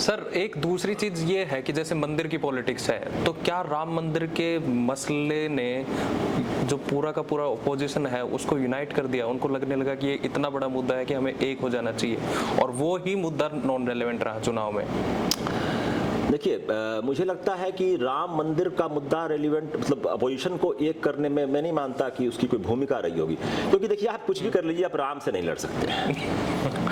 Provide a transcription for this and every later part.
Sir एक दूसरी चीज ये है कि जैसे मंदिर की पॉलिटिक्स है, तो क्या राम मंदिर के मसले ने जो पूरा का पूरा ओपोजिशन है उसको यूनाइट कर दिया? उनको लगने लगा कि ये इतना बड़ा मुद्दा है कि हमें एक हो जाना चाहिए, और वो ही मुद्दा नॉन रेलेवेंट रहा चुनाव में। देखिए, मुझे लगता है कि राम मंदिर का मुद्दा रेलिवेंट, मतलब अपोजिशन को एक करने में मैं नहीं मानता कि उसकी कोई भूमिका रही होगी, क्योंकि देखिए आप कुछ भी कर लीजिए, आप राम से नहीं लड़ सकते।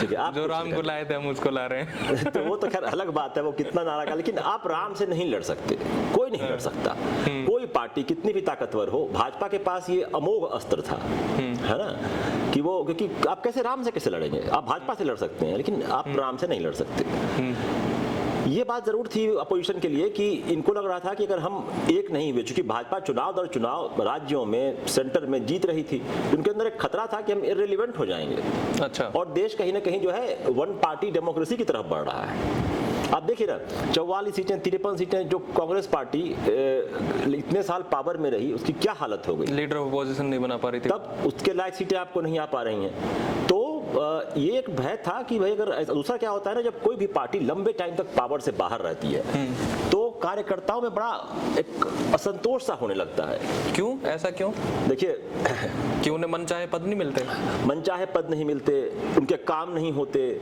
ठीक है, आप जो राम को लाए थे हम उसको ला रहे हैं। तो वो तो खैर अलग बात है, वो कितना नारा का, लेकिन आप राम से नहीं लड़ सकते, कोई नहीं लड़ सकता। कोई पार्टी कितनी भी ताकतवर हो, भाजपा के पास ये अमोघ अस्त्र था, है ना, कि वो, क्योंकि आप कैसे राम से कैसे लड़ेंगे? आप भाजपा से लड़ सकते हैं, लेकिन आप राम से नहीं लड़ सकते। ये बात जरूर थी अपोजिशन के लिए कि इनको लग रहा था कि अगर हम एक नहीं हुए, चूंकि भाजपा चुनाव दर चुनाव राज्यों में, सेंटर में जीत रही थी, उनके अंदर एक खतरा था कि हम इर्रेलेवेंट हो जाएंगे। अच्छा। और देश कहीं ना कहीं जो है वन पार्टी डेमोक्रेसी की तरफ बढ़ रहा है। आप देखिए ना, 44 सीटें, 53 सीटें जो कांग्रेस पार्टी इतने साल पावर में रही, उसकी क्या हालत हो गई? लीडर ऑफ अपोजिशन नहीं बना पा रही थी, तब उसके लायक सीटें आपको नहीं आ पा रही हैं। तो ये एक भय था कि भाई अगर, दूसरा क्या होता है ना, जब कोई भी पार्टी लंबे टाइम तक पावर से बाहर रहती है तो कार्यकर्ताओं में बड़ा एक असंतोष सा होने लगता है। क्यों? ऐसा क्यों? देखिए कि उन्हें मनचाहे पद नहीं मिलते, मनचाहे पद नहीं मिलते, उनके काम नहीं होते।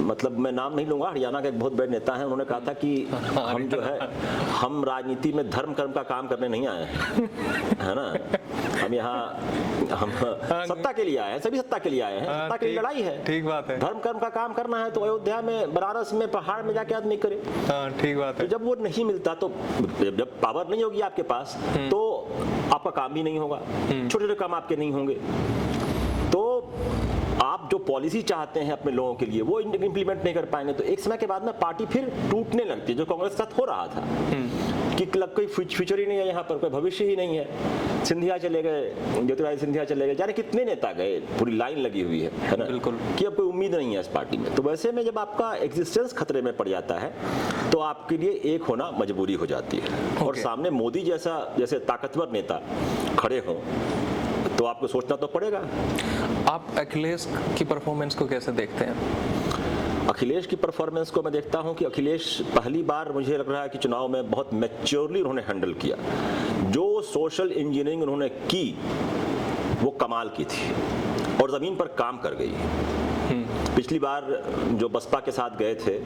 मतलब मैं नाम नहीं लूंगा, हरियाणा के एक बहुत बड़े नेता हैं, उन्होंने कहा था कि हम जो है, हम राजनीति में धर्म कर्म का काम करने नहीं आए हैं, है ना, हम यहाँ हम सत्ता के लिए आए हैं, सभी सत्ता के लिए आए हैं, सत्ता की लड़ाई है। ठीक बात है। धर्म कर्म का काम करना है तो अयोध्या में, बनारस में, पहाड़ में जाके आदमी करे। ठीक बात है। तो जब वो नहीं मिलता, तो जब पावर नहीं होगी आपके पास तो आपका काम भी नहीं होगा, छोटे छोटे काम आपके नहीं होंगे, तो आप जो पॉलिसी चाहते हैं अपने लोगों के लिए वो इंप्लीमेंट नहीं कर पाएंगे। तो एक समय के बाद ना पार्टी फिर टूटने लगती है, जो कांग्रेस के साथ हो रहा था कि कोई फ्यूचर ही नहीं है, यहाँ पर कोई भविष्य ही नहीं है। सिंधिया चले गए, ज्योतिरादित्य सिंधिया चले गए, जाने कितने नेता गए, पूरी लाइन लगी हुई है ना, बिल्कुल, कि अब कोई उम्मीद नहीं है इस पार्टी में। तो वैसे में जब आपका एग्जिस्टेंस खतरे में पड़ जाता है तो आपके लिए एक होना मजबूरी हो जाती है। और सामने मोदी जैसे ताकतवर नेता खड़े हों तो आपको सोचना तो पड़ेगा। आप अखिलेश की परफॉर्मेंस को कैसे देखते हैं? अखिलेश की परफॉर्मेंस को मैं देखता हूं कि अखिलेश पहली बार, मुझे लग रहा है कि चुनाव में बहुत मैच्योरली उन्होंने हैंडल किया। जो सोशल इंजीनियरिंग उन्होंने की वो कमाल की थी और ज़मीन पर काम कर गई। पिछली बार जो बसपा के साथ गए थे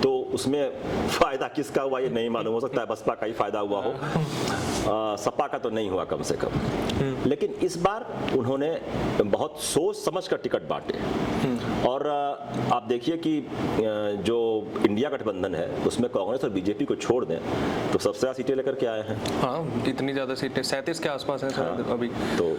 तो उसमें फ़ायदा किसका हुआ ये नहीं मालूम, हो सकता है बसपा का ही फ़ायदा हुआ हो, सपा का तो नहीं हुआ कम से कम। लेकिन इस बार उन्होंने बहुत सोच समझ कर टिकट बांटे। और आप देखिए कि जो इंडिया गठबंधन है उसमें कांग्रेस और बीजेपी को छोड़ दें तो सबसे ज़्यादा सीटें लेकर के आए हैं। हाँ, इतनी ज़्यादा सीटें 37 के आसपास हैं। हाँ, अभी तो